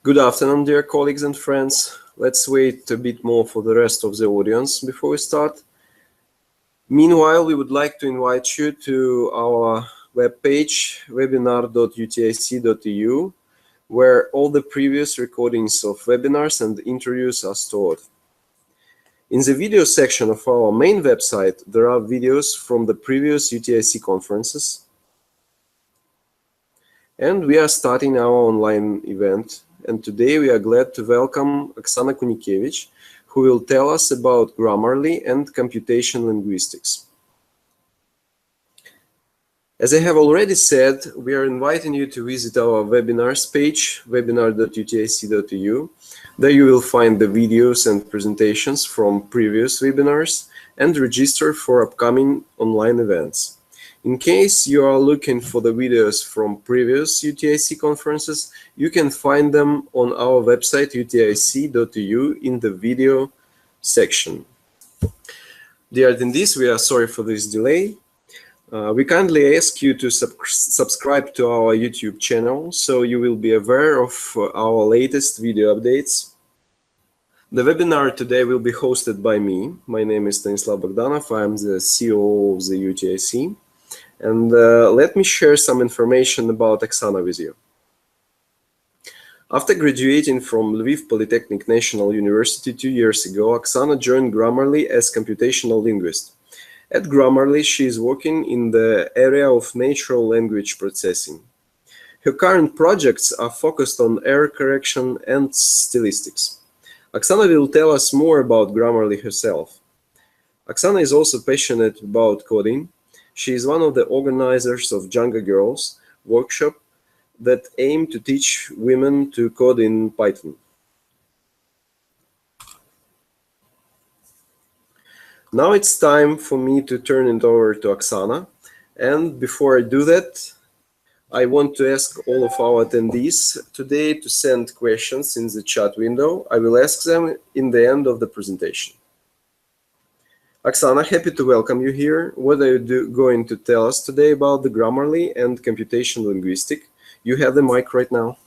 Good afternoon, dear colleagues and friends. Let's wait a bit more for the rest of the audience before we start. Meanwhile, we would like to invite you to our webpage, webinar.utic.eu, where all the previous recordings of webinars and interviews are stored. In the video section of our main website, there are videos from the previous UTIC conferences. And we are starting our online event. And today we are glad to welcome Oksana Kunikevich, who will tell us about Grammarly and Computational Linguistics. As I have already said, we are inviting you to visit our webinars page, webinar.utic.eu. There you will find the videos and presentations from previous webinars and register for upcoming online events. In case you are looking for the videos from previous UTIC conferences, you can find them on our website utic.eu in the video section. Dear attendees, we are sorry for this delay. We kindly ask you to subscribe to our YouTube channel so you will be aware of our latest video updates. The webinar today will be hosted by me. My name is Stanislav Bogdanov. I am the CEO of the UTIC. And let me share some information about Oksana with you. After graduating from Lviv Polytechnic National University 2 years ago, Oksana joined Grammarly as Computational Linguist. At Grammarly, she is working in the area of natural language processing. Her current projects are focused on error correction and stylistics. Oksana will tell us more about Grammarly herself. Oksana is also passionate about coding. She is one of the organizers of DjangoGirls workshop that aim to teach women to code in Python. Now it's time for me to turn it over to Oksana. And before I do that, I want to ask all of our attendees today to send questions in the chat window. I will ask them in the end of the presentation. Oksana, happy to welcome you here. What are you going to tell us today about the Grammarly and Computational Linguistics? You have the mic right now.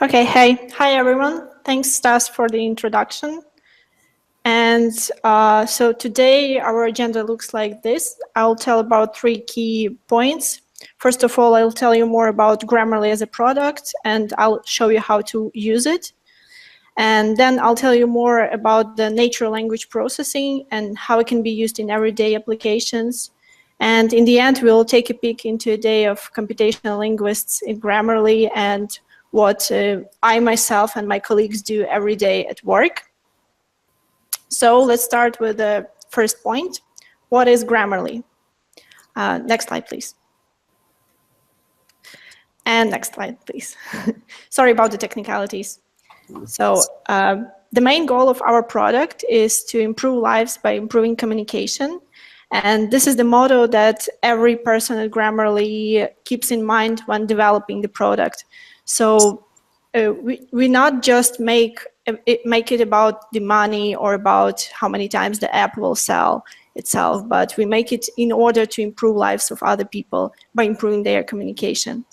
Okay, hey. Hi, everyone. Thanks, Stas, for the introduction. And so today our agenda looks like this. I'll tell about 3 key points. First of all, I'll tell you more about Grammarly as a product, and I'll show you how to use it. And then I'll tell you more about the natural language processing and how it can be used in everyday applications. And in the end, we'll take a peek into a day of computational linguists in Grammarly and what I myself and my colleagues do every day at work. So let's start with the first point. What is Grammarly? Next slide, please. And next slide, please. Sorry about the technicalities. So the main goal of our product is to improve lives by improving communication. And this is the motto that every person at Grammarly keeps in mind when developing the product. So we not just make it about the money or about how many times the app will sell itself, but we make it in order to improve lives of other people by improving their communication.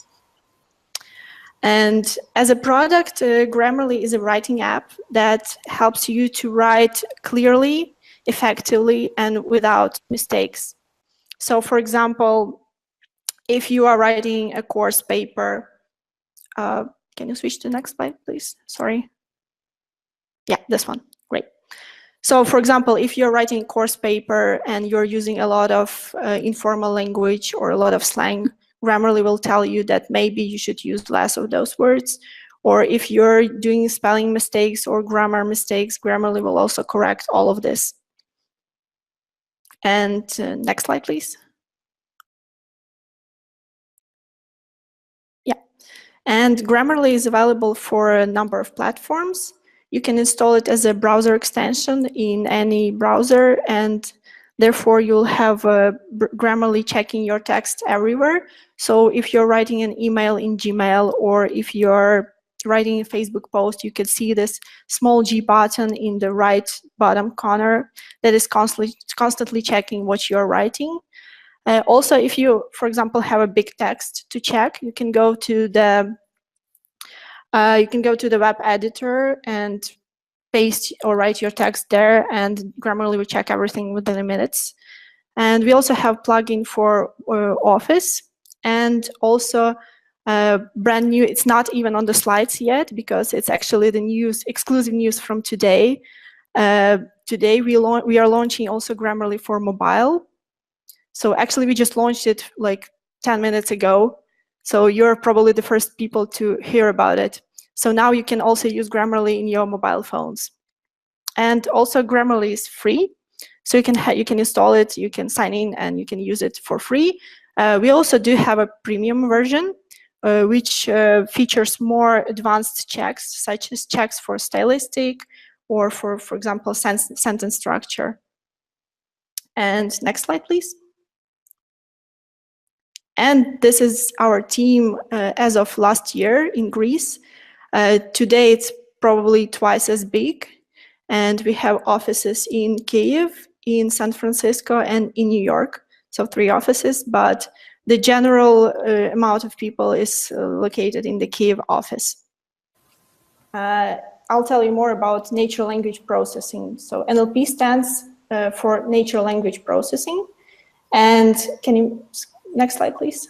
And as a product, Grammarly is a writing app that helps you to write clearly, effectively, and without mistakes. So for example, if you are writing a course paper, can you switch to the next slide, please? Sorry. Yeah, this one. Great. So for example, if you're writing a course paper and you're using a lot of informal language or a lot of slang, Grammarly will tell you that maybe you should use less of those words. Or if you're doing spelling mistakes or grammar mistakes, Grammarly will also correct all of this. And next slide, please. Yeah. And Grammarly is available for a number of platforms. You can install it as a browser extension in any browser, and therefore you'll have Grammarly checking your text everywhere. So if you're writing an email in Gmail, or if you're writing a Facebook post, you can see this small G button in the right bottom corner that is constantly checking what you're writing. Also, if you, for example, have a big text to check, you can go to the You can go to the web editor and paste or write your text there, and Grammarly will check everything within minutes. And we also have plugin for Office, and also brand new. It's not even on the slides yet because it's actually the news, exclusive news from today. Today we are launching also Grammarly for mobile. So actually we just launched it like 10 minutes ago. So you're probably the first people to hear about it. So now you can also use Grammarly in your mobile phones. And also Grammarly is free. So you can install it, you can sign in, and you can use it for free. We also do have a premium version, which features more advanced checks, such as checks for stylistic or for example, sentence structure. And next slide, please. And this is our team as of last year in Greece. Today, it's probably twice as big. And we have offices in Kyiv, in San Francisco, and in New York. So 3 offices, but the general amount of people is located in the Kyiv office. I'll tell you more about natural language processing. So NLP stands for natural language processing. And can you, next slide, please.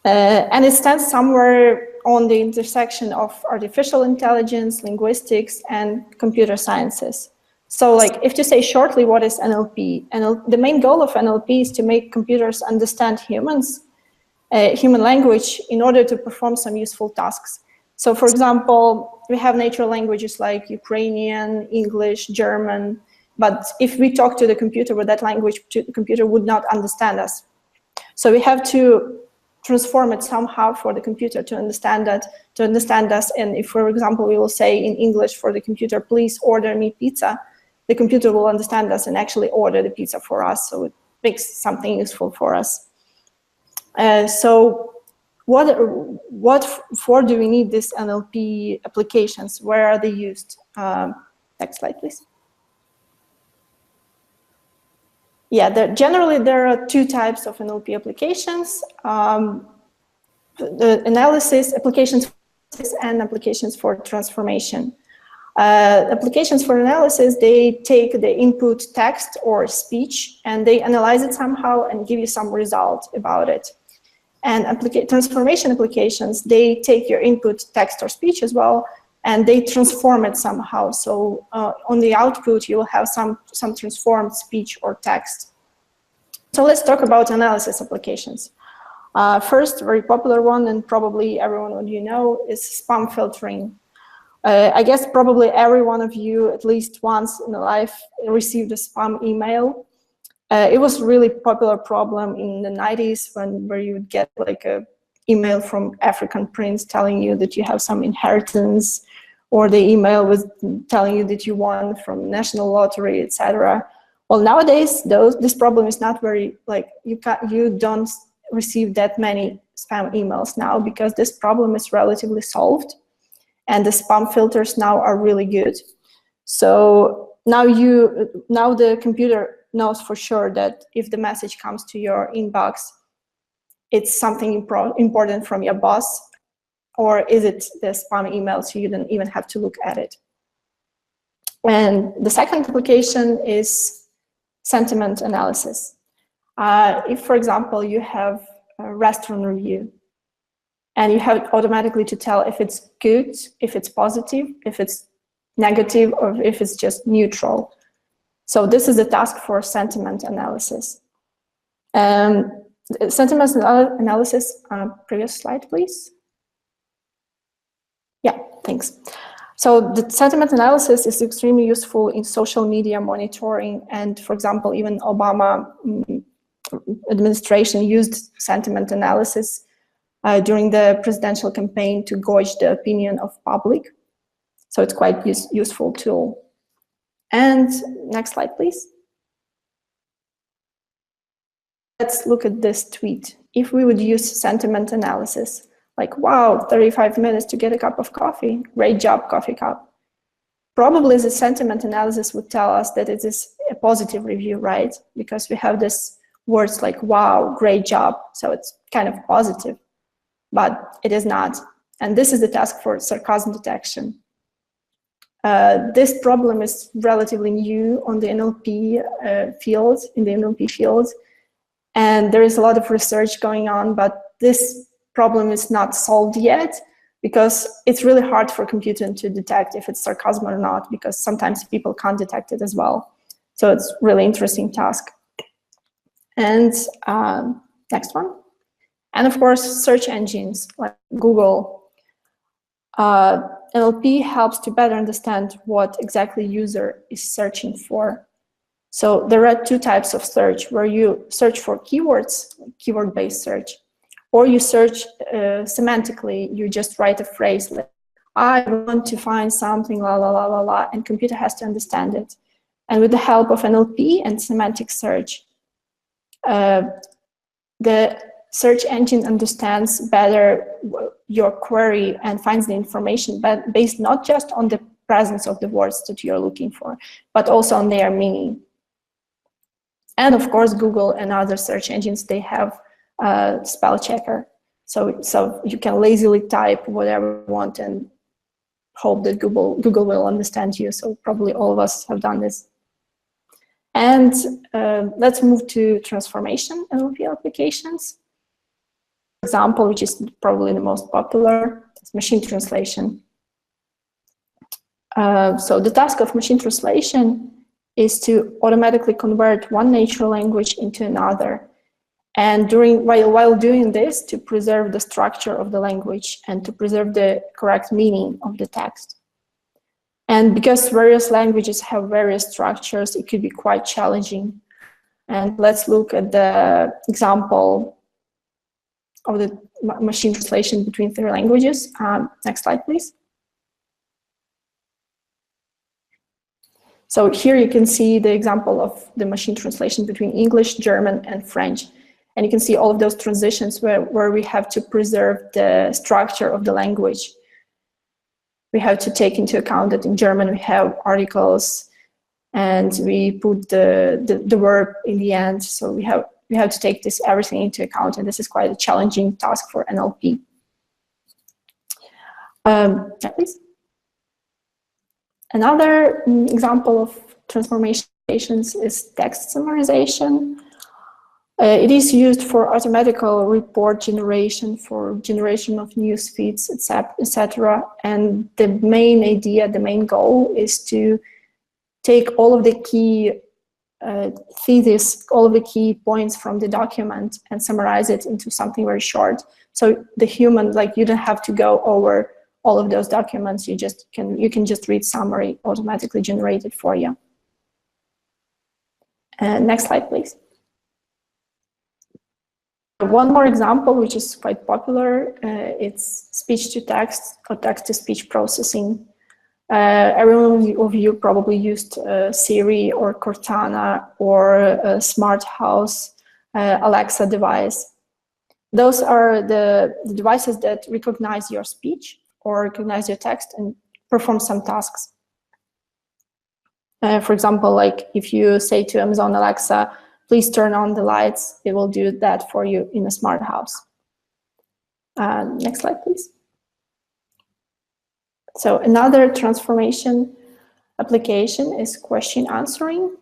And it stands somewhere on the intersection of artificial intelligence, linguistics, and computer sciences. So like, if to say shortly, what is NLP? The main goal of NLP is to make computers understand human language in order to perform some useful tasks. So for example, we have natural languages like Ukrainian, English, German, but if we talk to the computer with that language, the computer would not understand us. So we have to transform it somehow for the computer to understand us. And if, for example, we will say in English for the computer, please order me pizza, the computer will understand us and actually order the pizza for us. So it makes something useful for us. So what for do we need these NLP applications? Where are they used? Next slide, please. Yeah, generally there are 2 types of NLP applications. The analysis applications and applications for transformation. Applications for analysis, they take the input text or speech and they analyze it somehow and give you some result about it. And transformation applications, they take your input text or speech as well and they transform it somehow. So on the output, you will have some transformed speech or text. So let's talk about analysis applications. First, very popular one, and probably everyone of you know, is spam filtering. I guess probably every one of you, at least once in life, received a spam email. It was a really popular problem in the 90s where you would get like a email from African prince telling you that you have some inheritance, or the email was telling you that you won from national lottery, etc. Well, nowadays, this problem is not very, like, you don't receive that many spam emails now because this problem is relatively solved and the spam filters now are really good. So now the computer knows for sure that if the message comes to your inbox, it's something important from your boss, or is it the spam email, so you don't even have to look at it. And the second application is sentiment analysis. If, for example, you have a restaurant review, and you have automatically to tell if it's good, if it's positive, if it's negative, or if it's just neutral. So this is the task for sentiment analysis. Sentiment analysis, previous slide, please. Yeah, thanks. So the sentiment analysis is extremely useful in social media monitoring, and for example, even Obama administration used sentiment analysis during the presidential campaign to gauge the opinion of public. So it's quite useful tool. And next slide, please. Let's look at this tweet. If we would use sentiment analysis, like, wow, 35 minutes to get a cup of coffee, great job, coffee cup. Probably the sentiment analysis would tell us that it is a positive review, right? Because we have this words like, wow, great job, so it's kind of positive. but it is not. And this is the task for sarcasm detection. This problem is relatively new on the NLP field, in the NLP field, and there is a lot of research going on, but this problem is not solved yet because it's really hard for computer to detect if it's sarcasm or not, because sometimes people can't detect it as well. So it's a really interesting task. And next one. And of course, search engines like Google. NLP helps to better understand what exactly user is searching for. So there are two types of search, where you search for keywords, keyword-based search, or you search semantically. You just write a phrase like, I want to find something, la, la, la, la, la, and computer has to understand it. And with the help of NLP and semantic search, the search engine understands better your query and finds the information, but based not just on the presence of the words that you're looking for, but also on their meaning. And of course, Google and other search engines, they have a spell checker. So you can lazily type whatever you want and hope that Google will understand you. So probably all of us have done this. And let's move to transformation NLP applications. Example, which is probably the most popular, is machine translation. So the task of machine translation is to automatically convert one natural language into another. And while doing this, to preserve the structure of the language and to preserve the correct meaning of the text. And because various languages have various structures, it could be quite challenging. And let's look at the example of the machine translation between three languages. Next slide, please. So here you can see the example of the machine translation between English, German, and French. And you can see all of those transitions where we have to preserve the structure of the language. We have to take into account that in German we have articles and we put the verb in the end. So we have to take everything into account, and this is quite a challenging task for NLP. Please. Another example of transformations is text summarization. It is used for automatical report generation, for generation of news feeds, etc. And the main idea, the main goal is to take all of the key thesis, all of the key points from the document and summarize it into something very short. So the human, like, you don't have to go over all of those documents. You can just read summary automatically generated for you. Next slide, please. One more example, which is quite popular, it's speech-to-text or text-to-speech processing. Everyone of you probably used Siri or Cortana or a smart house, Alexa device. Those are the devices that recognize your speech or recognize your text and perform some tasks. For example, like if you say to Amazon Alexa, please turn on the lights, it will do that for you in a smart house. Next slide, please. So another transformation application is question answering.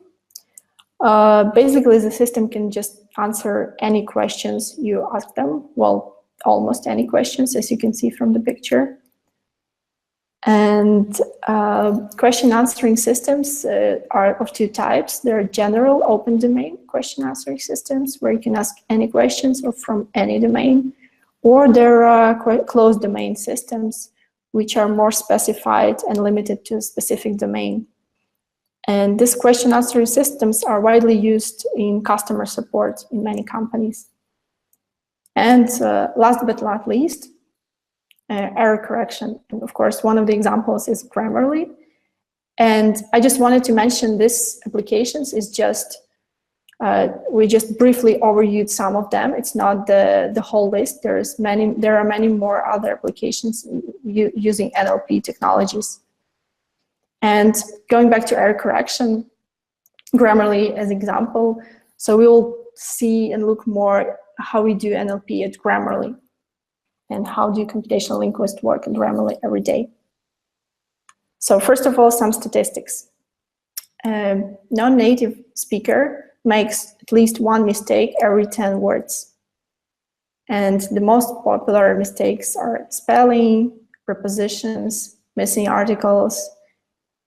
Basically, the system can just answer any questions you ask them. Well, almost any questions, as you can see from the picture. And question answering systems are of two types. There are general open domain question answering systems, where you can ask any questions or from any domain, or there are closed domain systems, which are more specified and limited to a specific domain. And these question answering systems are widely used in customer support in many companies. And last but not least, error correction. And of course, one of the examples is Grammarly. And I just wanted to mention this applications is just, we just briefly overviewed some of them. It's not the whole list. There are many more other applications using NLP technologies. And going back to error correction, Grammarly as example. So we will see and look more how we do NLP at Grammarly. and how do computational linguists work at Grammarly every day. So first of all, some statistics. Non-native speaker makes at least one mistake every 10 words. And the most popular mistakes are spelling, prepositions, missing articles,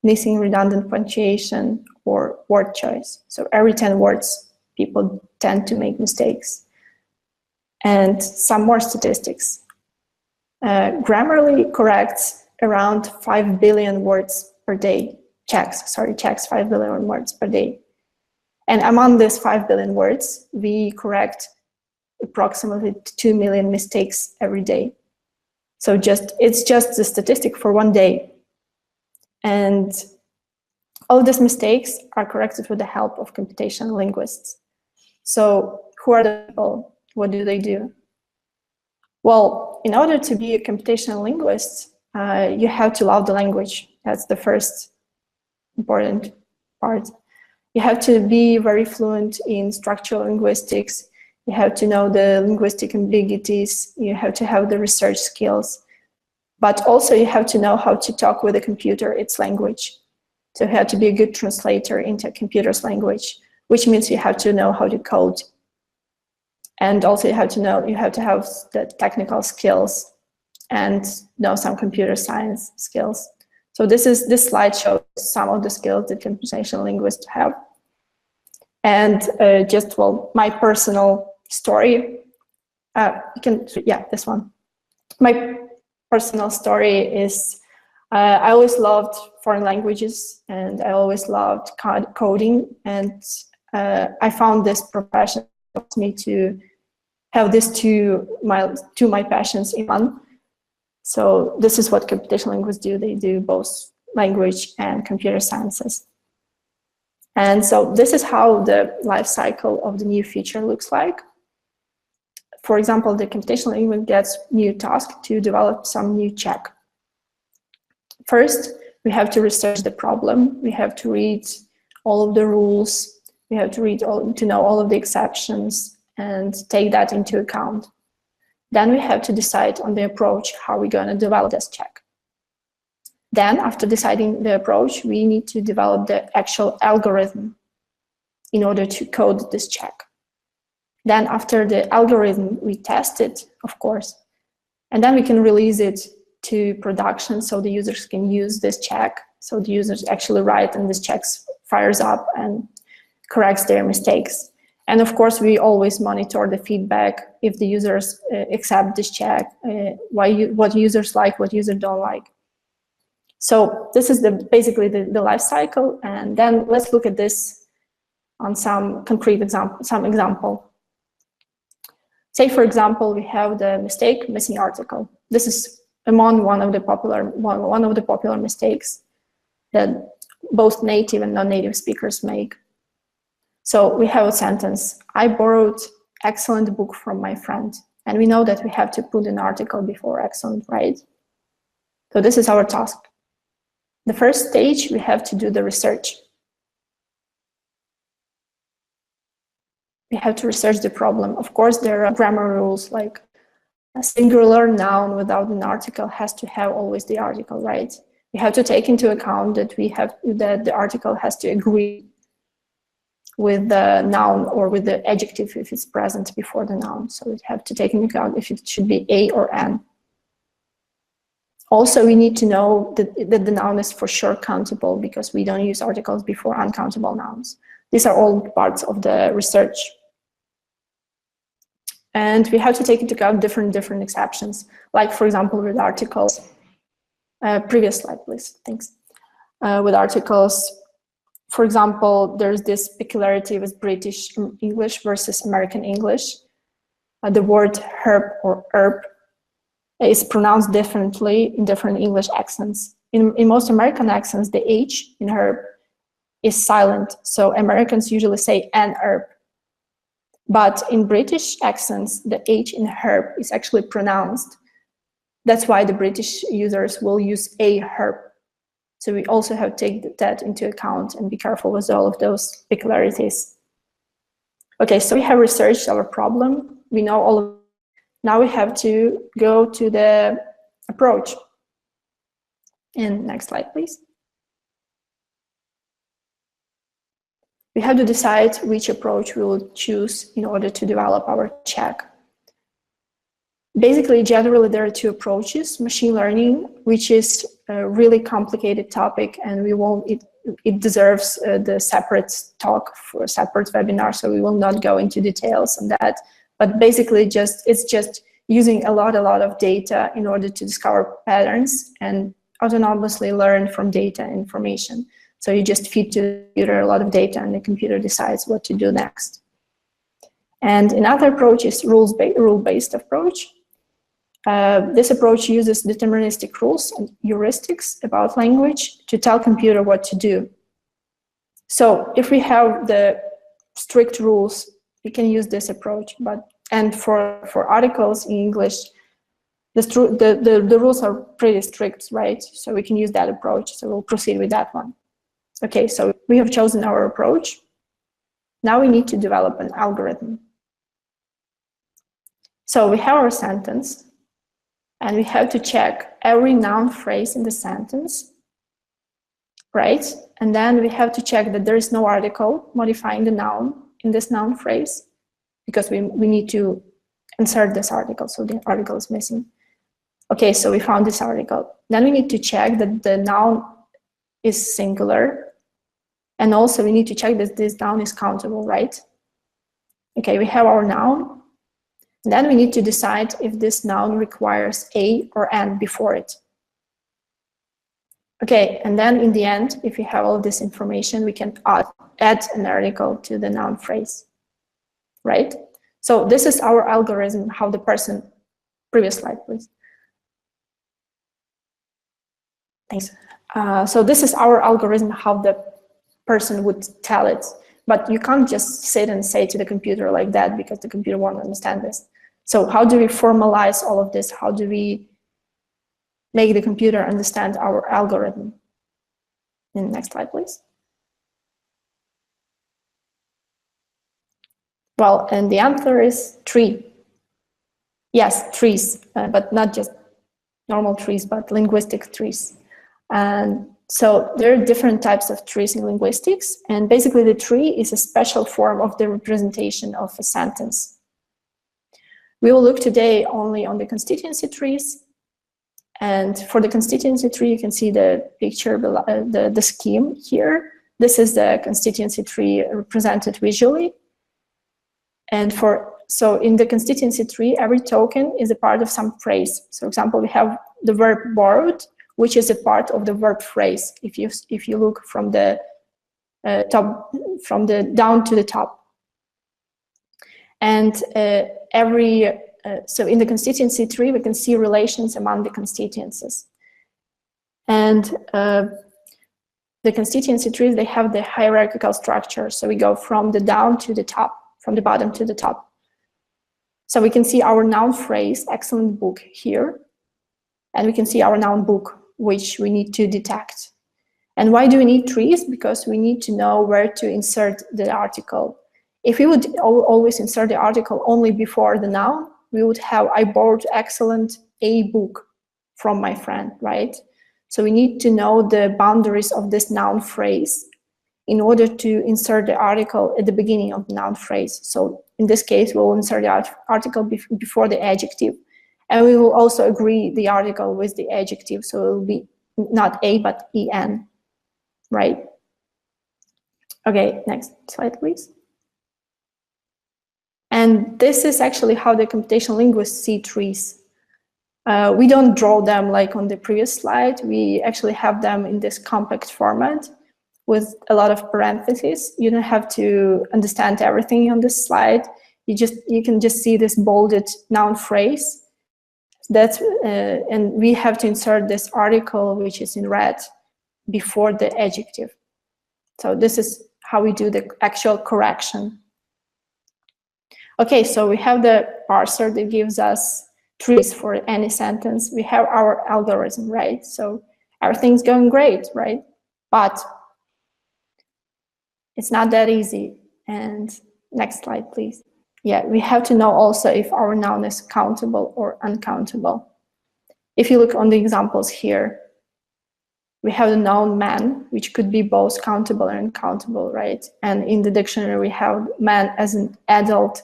missing redundant punctuation, or word choice. So every 10 words, people tend to make mistakes. And some more statistics. Grammarly corrects around 5 billion words per day. Checks 5 billion words per day. And among these 5 billion words, we correct approximately 2 million mistakes every day. So it's just the statistic for one day. And all these mistakes are corrected with the help of computational linguists. So who are the people? What do they do? Well, in order to be a computational linguist, you have to love the language. That's the first important part. You have to be very fluent in structural linguistics. You have to know the linguistic ambiguities. You have to have the research skills. But also you have to know how to talk with a computer, its language. So you have to be a good translator into a computer's language, which means you have to know how to code. And also you have to have the technical skills and know some computer science skills. So this slide shows some of the skills that computational linguists have. And my personal story, this one. My personal story is, I always loved foreign languages and I always loved coding, and I found this profession helps me to have these two my passions in one. So this is what computational linguists do. They do both language and computer sciences. And so this is how the life cycle of the new feature looks like. For example, the computational linguist gets new task to develop some new check. First, we have to research the problem. We have to read all of the rules. We have to know all of the exceptions and take that into account. Then we have to decide on the approach, how we're going to develop this check. Then, after deciding the approach, we need to develop the actual algorithm in order to code this check. Then, after the algorithm, we test it, of course, and then we can release it to production so the users can use this check. So the users actually write and this check fires up and corrects their mistakes. And of course, we always monitor the feedback if the users accept this check, what users like, what users don't like. So this is basically the life cycle. And then let's look at this on some concrete example. Say, for example, we have the mistake missing article. This is among one of the popular mistakes that both native and non-native speakers make. So we have a sentence, I borrowed excellent book from my friend. And we know that we have to put an article before excellent, right? So this is our task. The first stage, we have to do the research. We have to research the problem. Of course, there are grammar rules, like a singular noun without an article has to have always the article, right? We have to take into account that the article has to agree with the noun or with the adjective if it's present before the noun. So we have to take into account if it should be a or an. Also, we need to know that the noun is for sure countable, because we don't use articles before uncountable nouns. These are all parts of the research. And we have to take into account different exceptions, like, for example, with articles. Previous slide, please. Thanks. With articles, for example, there's this peculiarity with British English versus American English. The word herb or herb is pronounced differently in different English accents. In most American accents, the H in herb is silent. So Americans usually say an herb. But in British accents, the H in herb is actually pronounced. That's why the British users will use a herb. So we also have to take that into account and be careful with all of those peculiarities. Okay, so we have researched our problem. We know all of Now we have to go to the approach. And next slide, please. We have to decide which approach we will choose in order to develop our check. Basically, generally, there are two approaches. Machine learning, which is a really complicated topic, and it deserves the separate talk for a separate webinar, so we will not go into details on that. But basically, it's just using a lot of data in order to discover patterns and autonomously learn from data and information. So you just feed to the computer a lot of data, and the computer decides what to do next. And another approach is rule-based approach. This approach uses deterministic rules and heuristics about language to tell computer what to do. So if we have the strict rules, we can use this approach. And for articles in English, the rules are pretty strict, right? So we can use that approach. So we'll proceed with that one. Okay, so we have chosen our approach. Now we need to develop an algorithm. So we have our sentence, and we have to check every noun phrase in the sentence, right? And then we have to check that there is no article modifying the noun in this noun phrase, because we need to insert this article, so the article is missing. Okay, so we found this article. Then we need to check that the noun is singular, and also we need to check that this noun is countable, right? Okay, we have our noun. Then we need to decide if this noun requires a or an before it. Okay, and then in the end, if we have all this information, we can add an article to the noun phrase, right? So this is our algorithm, how the person, previous slide, please. Thanks. So this is our algorithm, how the person would tell it. But you can't just sit and say to the computer like that, because the computer won't understand this. So how do we formalize all of this? How do we make the computer understand our algorithm? In the next slide, please. Well, and the answer is tree. Yes, trees, but not just normal trees, but linguistic trees. And so there are different types of trees in linguistics, and basically the tree is a special form of the representation of a sentence. We will look today only on the constituency trees, and for the constituency tree, you can see the picture below, the scheme here. This is the constituency tree represented visually, and so in the constituency tree, every token is a part of some phrase. So, for example, we have the verb borrowed, which is a part of the verb phrase. If you look from the down to the top. And so in the constituency tree, we can see relations among the constituencies. And the constituency trees, they have the hierarchical structure. So we go from the down to the top, from the bottom to the top. So we can see our noun phrase, excellent book, here. And we can see our noun book, which we need to detect. And why do we need trees? Because we need to know where to insert the article. If we would always insert the article only before the noun, we would have, I borrowed excellent a book from my friend, right? So we need to know the boundaries of this noun phrase in order to insert the article at the beginning of the noun phrase. So in this case, we'll insert the article before the adjective. And we will also agree the article with the adjective, so it will be not a, but en, right? Okay, next slide, please. And this is actually how the computational linguists see trees. We don't draw them like on the previous slide. We actually have them in this compact format with a lot of parentheses. You don't have to understand everything on this slide. You can just see this bolded noun phrase. And we have to insert this article, which is in red, before the adjective. So this is how we do the actual correction. Okay, so we have the parser that gives us trees for any sentence. We have our algorithm, right? So everything's going great, right? But it's not that easy. And next slide, please. Yeah, we have to know also if our noun is countable or uncountable. If you look on the examples here, we have the noun man, which could be both countable and uncountable, right? And in the dictionary, we have man as an adult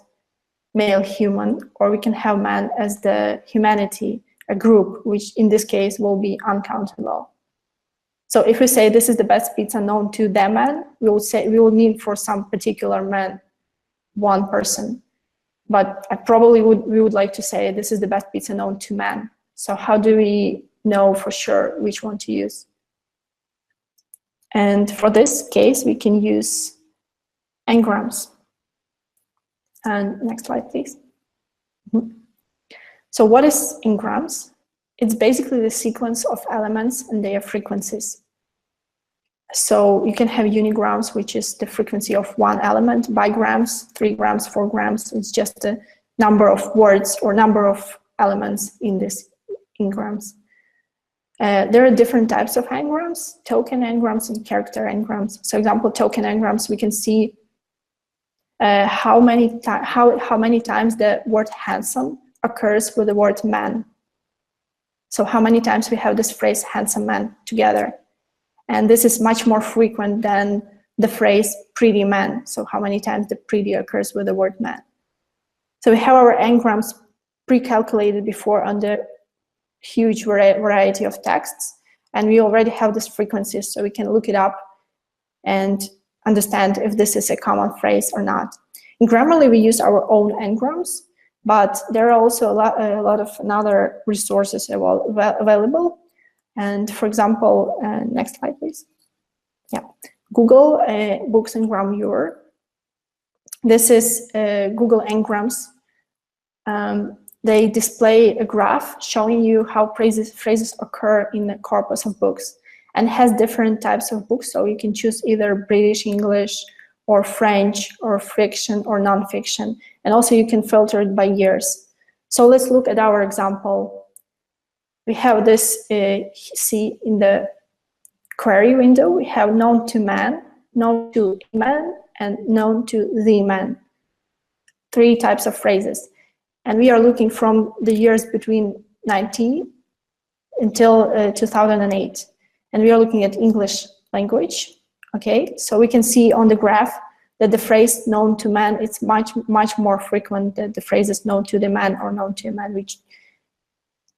male human, or we can have man as the humanity, a group, which in this case will be uncountable. So if we say this is the best pizza known to the man, we will mean for some particular man, one person. But we would like to say this is the best pizza known to man. So how do we know for sure which one to use? And for this case, we can use Engrams. And next slide, please. So what is Ingrams? It's basically the sequence of elements and their frequencies. So you can have unigrams, which is the frequency of one element, bigrams, 3 grams, 4 grams. It's just the number of words or number of elements in this Ingrams. There are different types of engrams, token engrams and character engrams. So example, token engrams, we can see how many times the word handsome occurs with the word man. So how many times we have this phrase handsome man together. And this is much more frequent than the phrase pretty man. So how many times the pretty occurs with the word man. So we have our engrams pre-calculated before on the huge variety of texts. And we already have these frequencies, so we can look it up and understand if this is a common phrase or not. In Grammarly, we use our own engrams, but there are also a lot of other resources available. And for example, next slide, please. Yeah, Google Books Engram Viewer. This is Google Engrams. They display a graph showing you how phrases occur in the corpus of books, and has different types of books. So you can choose either British English or French or fiction or non-fiction. And also you can filter it by years. So let's look at our example. We have this, see in the query window, we have known to man, known to a man, and known to the man. 3 types of phrases. And we are looking from the years between 90 until 2008. And we are looking at English language. Okay, so we can see on the graph that the phrase known to man, it's much more frequent than the phrases known to the man or known to a man, which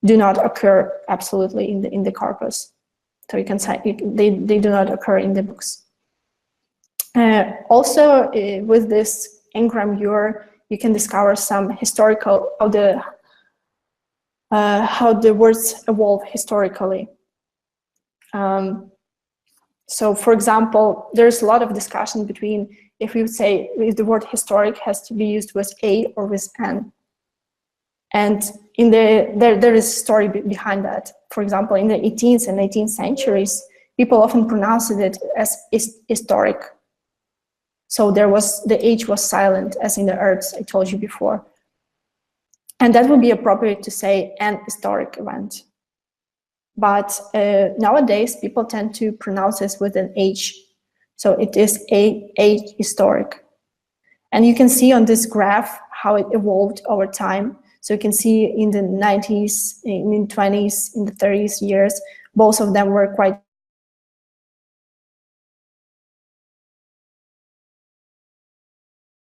do not occur absolutely in the corpus. So you can say they do not occur in the books. Also, with this Engram viewer, you can discover some historical how the words evolve historically. So, for example, there's a lot of discussion between if you say if the word historic has to be used with a or with an. And there is a story behind that. For example, in the 18th and 18th centuries, people often pronounced it as historic. So the H was silent, as in the Earths, I told you before. And that would be appropriate to say an historic event. But nowadays, people tend to pronounce this with an H. So it is a historic. And you can see on this graph how it evolved over time. So you can see in the 90s, in the 20s, in the 30s years, both of them were quite.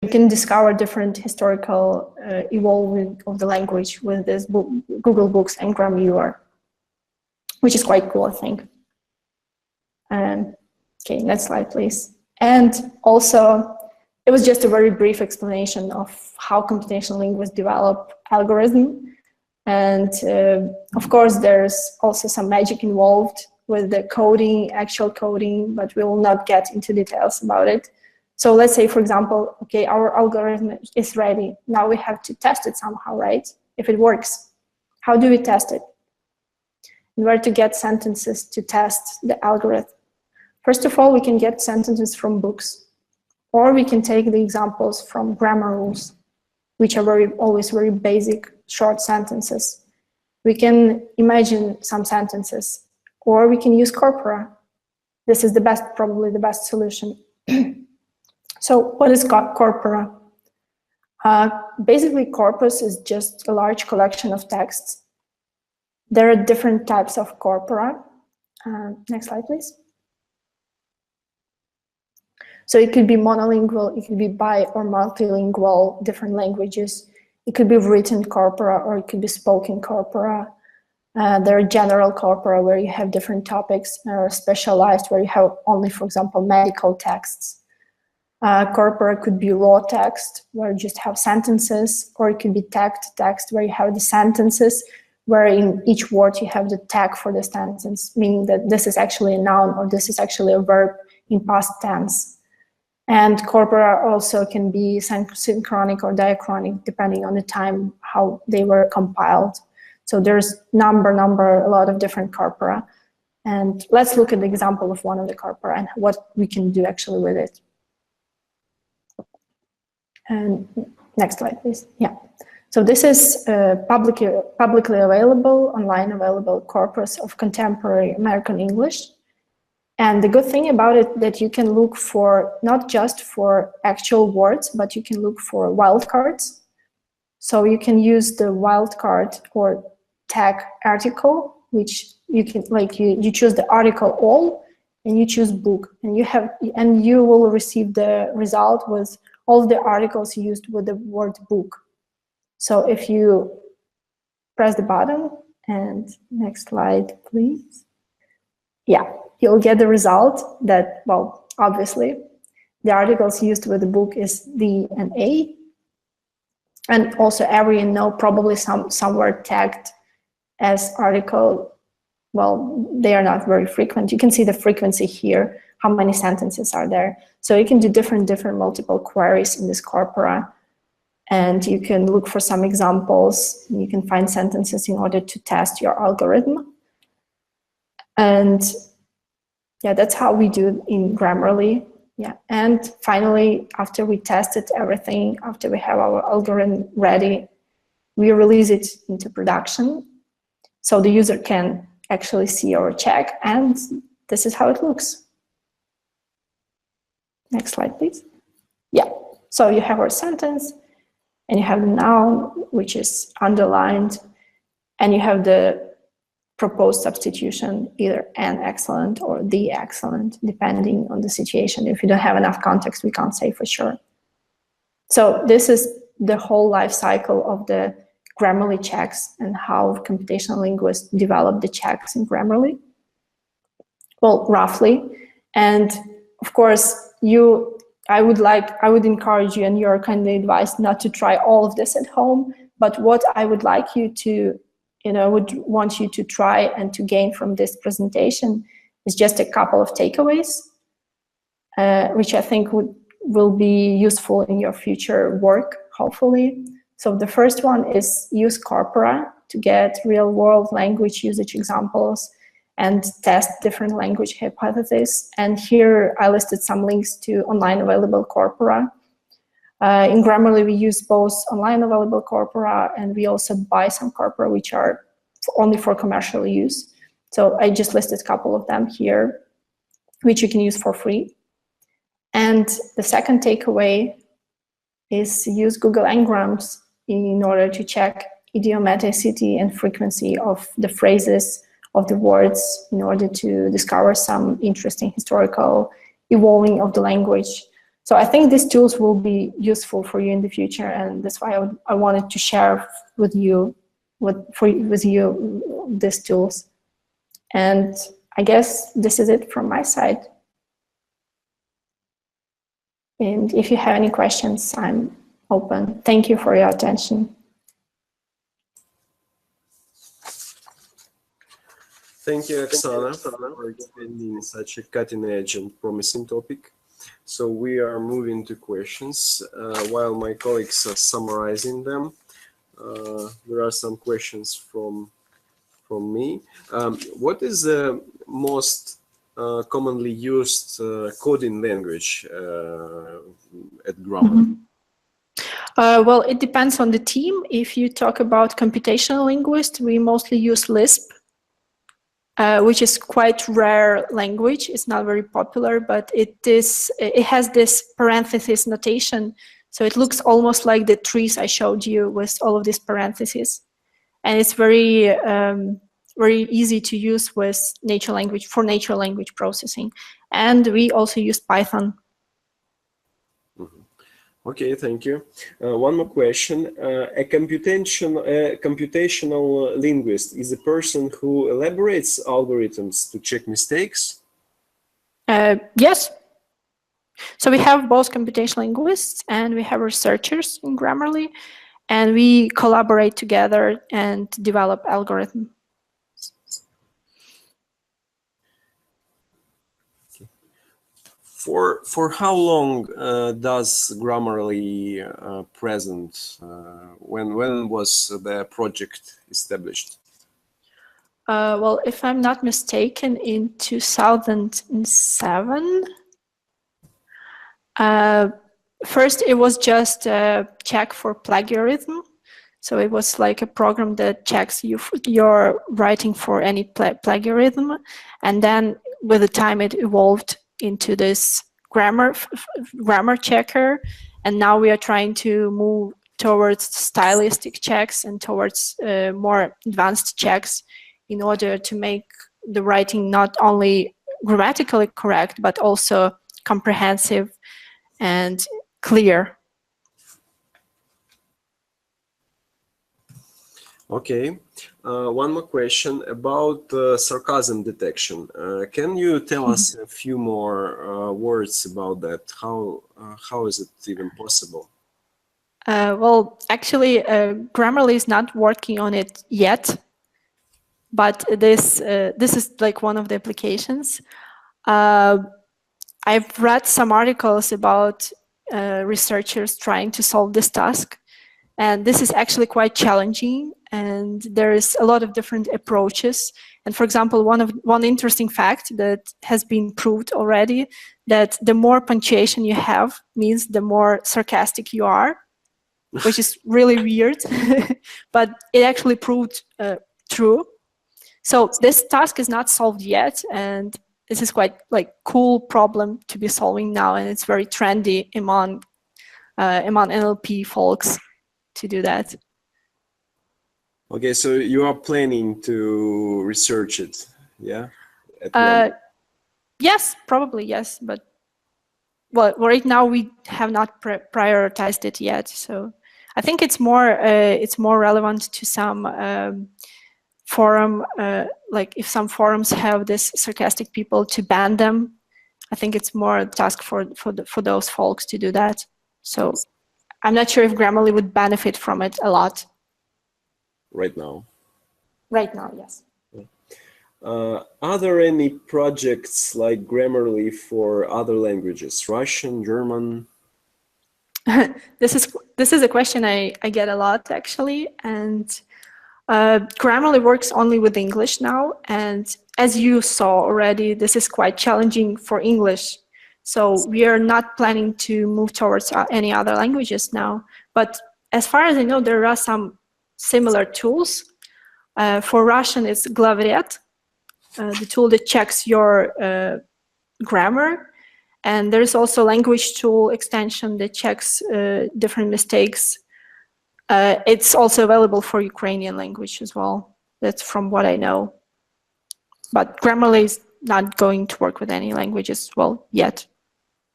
You can discover different historical evolvement of the language with this Google Books Engram viewer, which is quite cool, I think. Okay, next slide, please. And also, it was just a very brief explanation of how computational linguists develop algorithm. And of course, there's also some magic involved with the coding, actual coding, but we will not get into details about it. So let's say, for example, okay, our algorithm is ready. Now we have to test it somehow, right? If it works. How do we test it? In order to get sentences to test the algorithm. First of all, we can get sentences from books, or we can take the examples from grammar rules, which are always very basic, short sentences. We can imagine some sentences, or we can use corpora. This is probably the best solution. So what is corpora? Basically, corpus is just a large collection of texts. There are different types of corpora. Next slide, please. So it could be monolingual, it could be bi or multilingual, different languages. It could be written corpora or it could be spoken corpora. There are general corpora where you have different topics, or specialized where you have only, for example, medical texts. Corpora could be raw text where you just have sentences, or it could be tagged text where you have the sentences, where in each word you have the tag for the sentence, meaning that this is actually a noun or this is actually a verb in past tense. And corpora also can be synchronic or diachronic, depending on the time how they were compiled. So there's a lot of different corpora. And let's look at the example of one of the corpora and what we can do actually with it. And next slide, please. Yeah. So this is publicly available, online available corpus of contemporary American English. And the good thing about it that you can look for not just for actual words, but you can look for wildcards. So you can use the wildcard or tag article, which you can you choose the article all, and you choose book, and you will receive the result with all the articles used with the word book. So if you press the button, and next slide, please. Yeah, you'll get the result that, well, obviously, the articles used with the book is the and a. And also every no probably somewhere tagged as article. Well, they are not very frequent. You can see the frequency here, how many sentences are there. So you can do different multiple queries in this corpora. And you can look for some examples. You can find sentences in order to test your algorithm. And yeah, that's how we do in Grammarly. Yeah, and finally, after we tested everything, after we have our algorithm ready, we release it into production. So the user can actually see our check, and this is how it looks. Next slide, please. Yeah, so you have our sentence, and you have the noun, which is underlined, and you have the proposed substitution, either an excellent or the excellent, depending on the situation. If you don't have enough context, we can't say for sure. So this is the whole life cycle of the Grammarly checks and how computational linguists develop the checks in Grammarly. Well, roughly. And of course, I would encourage you, and you're kindly advised not to try all of this at home, but what I would like you to would want you to try and to gain from this presentation is just a couple of takeaways, which I think will be useful in your future work, hopefully. So the first one is use Usecorpora to get real-world language usage examples and test different language hypotheses. And here I listed some links to online available corpora. In Grammarly, we use both online available corpora, and we also buy some corpora which are only for commercial use. So I just listed a couple of them here, which you can use for free. And the second takeaway is use Google Engrams in order to check idiomaticity and frequency of the phrases, of the words, in order to discover some interesting historical evolving of the language. So I think these tools will be useful for you in the future, and that's why I wanted to share with you these tools. And I guess this is it from my side. And if you have any questions, I'm open. Thank you for your attention. Thank you, Oksana, for explaining such a cutting-edge and promising topic. So we are moving to questions. While my colleagues are summarizing them, there are some questions from me. What is the most commonly used coding language at Grammarly? Well, it depends on the team. If you talk about computational linguist, we mostly use Lisp, which is quite rare language. It's not very popular, but it has this parenthesis notation So it looks almost like the trees I showed you with all of these parentheses. And it's very, very easy to use with natural language, for natural language processing. And we also use Python. Okay, thank you. One more question. A computational linguist is a person who elaborates algorithms to check mistakes? Yes. So we have both computational linguists and we have researchers in Grammarly, and we collaborate together and develop algorithms. For how long does Grammarly present? When was the project established? Well, if I'm not mistaken, in 2007. First, it was just a check for plagiarism. So it was like a program that checks your writing for any plagiarism. And then with the time, it evolved into this grammar checker. And now we are trying to move towards stylistic checks and towards more advanced checks in order to make the writing not only grammatically correct, but also comprehensive and clear. Okay, one more question about sarcasm detection. Can you tell us a few more words about that? How is it even possible? Well, actually, Grammarly is not working on it yet, but this is like one of the applications. I've read some articles about researchers trying to solve this task, and this is actually quite challenging, and there is a lot of different approaches. And for example, one interesting fact that has been proved already, that the more punctuation you have means the more sarcastic you are, which is really weird, but it actually proved true. So this task is not solved yet, and this is quite like cool problem to be solving now, and it's very trendy among NLP folks to do that. Okay, so you are planning to research it, yeah? Yes, probably yes, but well, right now we have not prioritized it yet. So I think it's more relevant to some forum, like if some forums have this sarcastic people, to ban them. I think it's more a task for those folks to do that. So I'm not sure if Grammarly would benefit from it a lot. Right now? Right now, yes. Are there any projects like Grammarly for other languages, Russian, German? This is a question I get a lot, actually, and Grammarly works only with English now, and as you saw already, this is quite challenging for English. So we are not planning to move towards any other languages now. But as far as I know, there are some similar tools. For Russian, it's Glavret, the tool that checks your grammar. And there's also language tool extension that checks different mistakes. It's also available for Ukrainian language as well. That's from what I know. But Grammarly is not going to work with any languages, well, yet,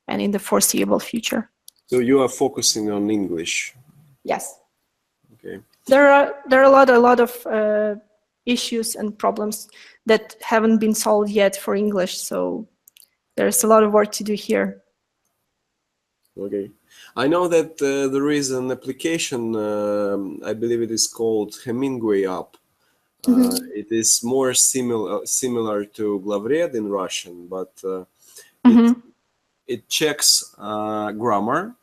and in the foreseeable future. So you are focusing on English? Yes. Okay. There are a lot of issues and problems that haven't been solved yet for English, so there's a lot of work to do here. Okay. I know that there is an application, I believe it is called Hemingway app. It is more similar to Glavret in Russian, but it checks grammar,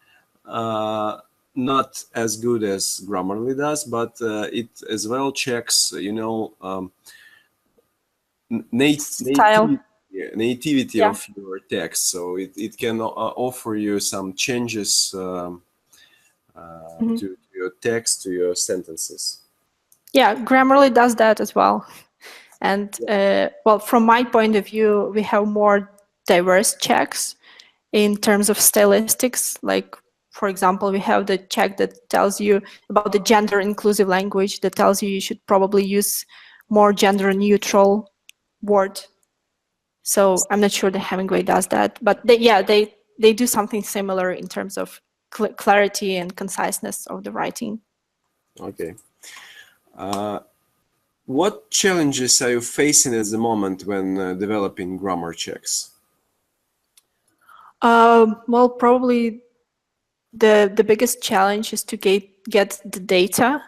not as good as Grammarly does, but it as well checks, you know, nativity of your text. So it can offer you some changes to your text, to your sentences. Yeah, Grammarly does that as well. And well, from my point of view, we have more diverse checks in terms of stylistics. Like for example, we have the check that tells you about the gender inclusive language, that tells you should probably use more gender neutral word. So I'm not sure that Hemingway does that, but they do something similar in terms of clarity and conciseness of the writing. Okay. What challenges are you facing at the moment when developing grammar checks? Well, probably the biggest challenge is to get the data.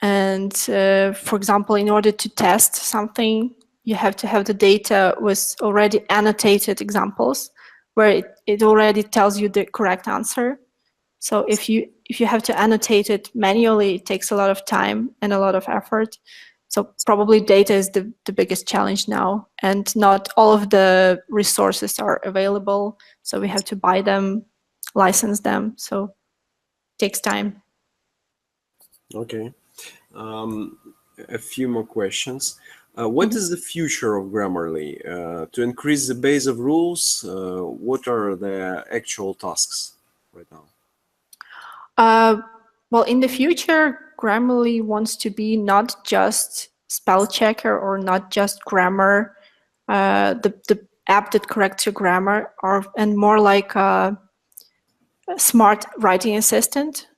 And for example, in order to test something, you have to have the data with already annotated examples where it already tells you the correct answer. So if you have to annotate it manually, it takes a lot of time and a lot of effort. So probably data is the biggest challenge now, and not all of the resources are available. So we have to buy them, license them. So it takes time. Okay. A few more questions. What is the future of Grammarly? To increase the base of rules, what are the actual tasks right now? Well, in the future, Grammarly wants to be not just spell checker or not just grammar, the app that corrects your grammar, and more like a smart writing assistant.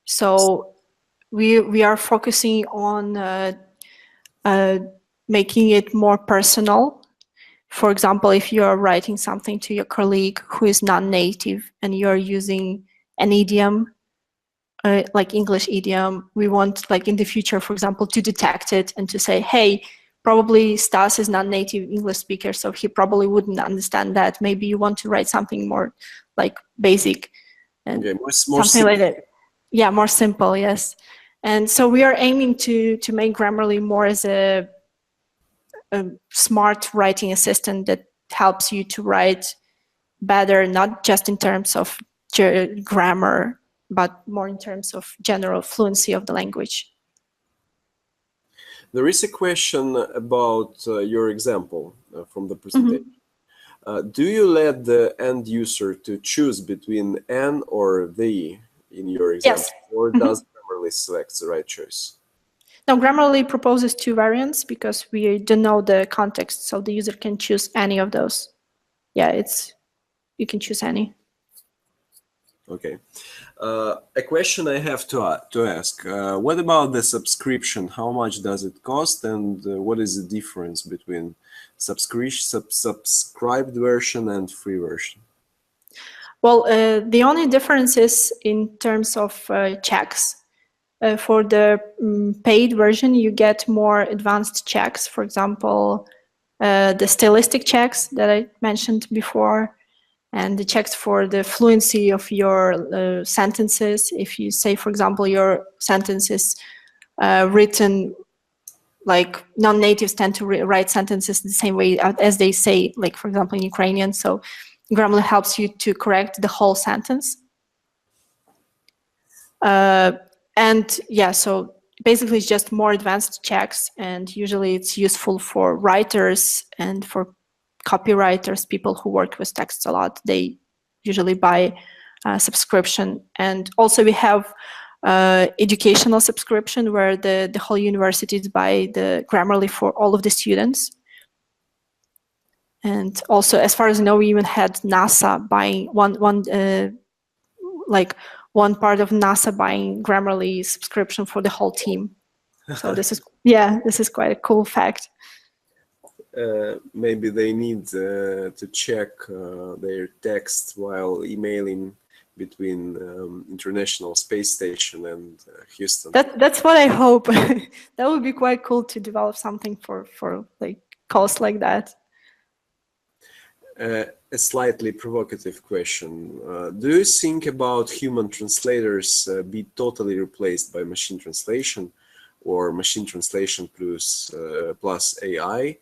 So we are focusing on making it more personal. For example, if you are writing something to your colleague who is non-native and you're using an idiom, like English idiom, we want, like in the future, for example, to detect it and to say, hey, probably Stas is not native English speaker, so he probably wouldn't understand that. Maybe you want to write something more like basic and more something simple. like that. Yeah, more simple, yes. And so we are aiming to make Grammarly more as a smart writing assistant that helps you to write better, not just in terms of grammar, but more in terms of general fluency of the language. There is a question about your example from the presentation. Do you let the end user to choose between an or the in your example, Yes. or does Grammarly select the right choice? Now, Grammarly proposes two variants because we don't know the context, so the user can choose any of those. Yeah, you can choose any. Okay. A question I have to ask. What about the subscription? How much does it cost, and what is the difference between subscribed version and free version? Well, the only difference is in terms of checks. For the paid version, you get more advanced checks. For example, the stylistic checks that I mentioned before, and the checks for the fluency of your sentences. If you say, for example, your sentence is written like non-natives tend to write sentences the same way as they say, like, for example, in Ukrainian. So Grammarly helps you to correct the whole sentence. And yeah, so basically it's just more advanced checks, and usually it's useful for writers and for copywriters, people who work with texts a lot. They usually buy a subscription. And also we have educational subscription where the whole universities buy the Grammarly for all of the students. And also, as far as I know, we even had NASA buying one part of NASA buying Grammarly subscription for the whole team. So this is quite a cool fact. Maybe they need to check their text while emailing between International Space Station and Houston. That's what I hope. That would be quite cool to develop something for like calls like that. A slightly provocative question. Do you think about human translators be totally replaced by machine translation, or machine translation plus AI?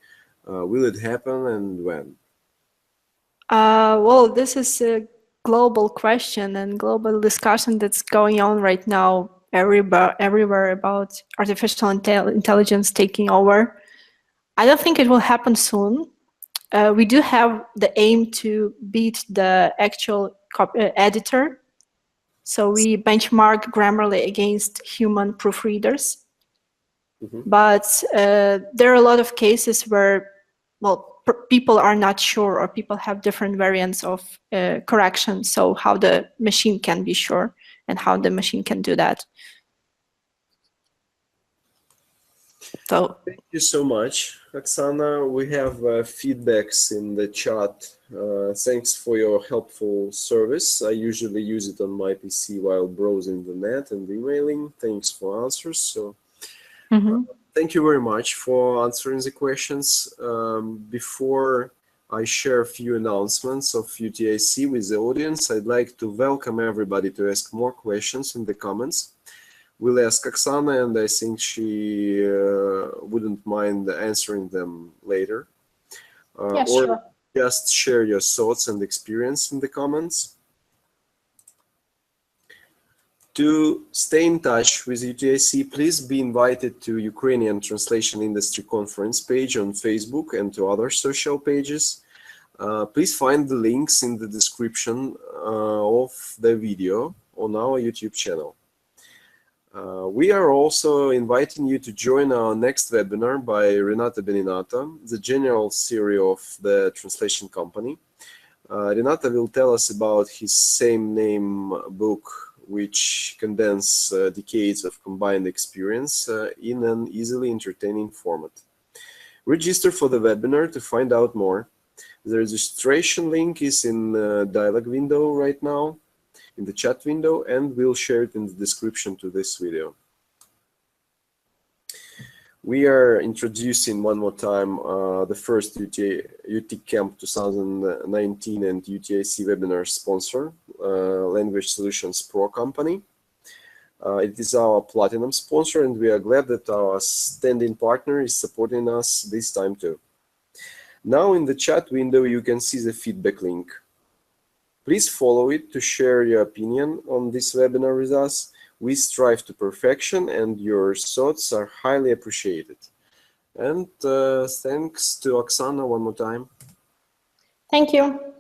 Will it happen, and when? Well, this is a global question and global discussion that's going on right now everywhere about artificial intelligence taking over. I don't think it will happen soon. We do have the aim to beat the actual editor So we benchmark Grammarly against human proofreaders. Mm-hmm. But there are a lot of cases where, well, people are not sure, or people have different variants of correction. So how the machine can be sure and how the machine can do that. So thank you so much, Oksana. We have feedbacks in the chat. Thanks for your helpful service. I usually use it on my PC while browsing the net and emailing. Thanks for answers. So thank you very much for answering the questions. Before I share a few announcements of UTIC with the audience, I'd like to welcome everybody to ask more questions in the comments. We'll ask Oksana, and I think she wouldn't mind answering them later. yeah, or sure. just share your thoughts and experience in the comments. To stay in touch with UTIC, please be invited to Ukrainian Translation Industry Conference page on Facebook and to other social pages. Please find the links in the description of the video on our YouTube channel. We are also inviting you to join our next webinar by Renata Beninata, the General CEO of the translation company. Renata will tell us about his same name book, which condenses decades of combined experience in an easily entertaining format. Register for the webinar to find out more. The registration link is in the dialog window right now, in the chat window, and we'll share it in the description to this video. We are introducing one more time the first UTIC Camp 2019 and UTIC webinar sponsor, Language Solutions Pro company. It is our platinum sponsor, and we are glad that our standing partner is supporting us this time too. Now in the chat window you can see the feedback link. Please follow it to share your opinion on this webinar with us. We strive to perfection, and your thoughts are highly appreciated. And thanks to Oksana one more time. Thank you.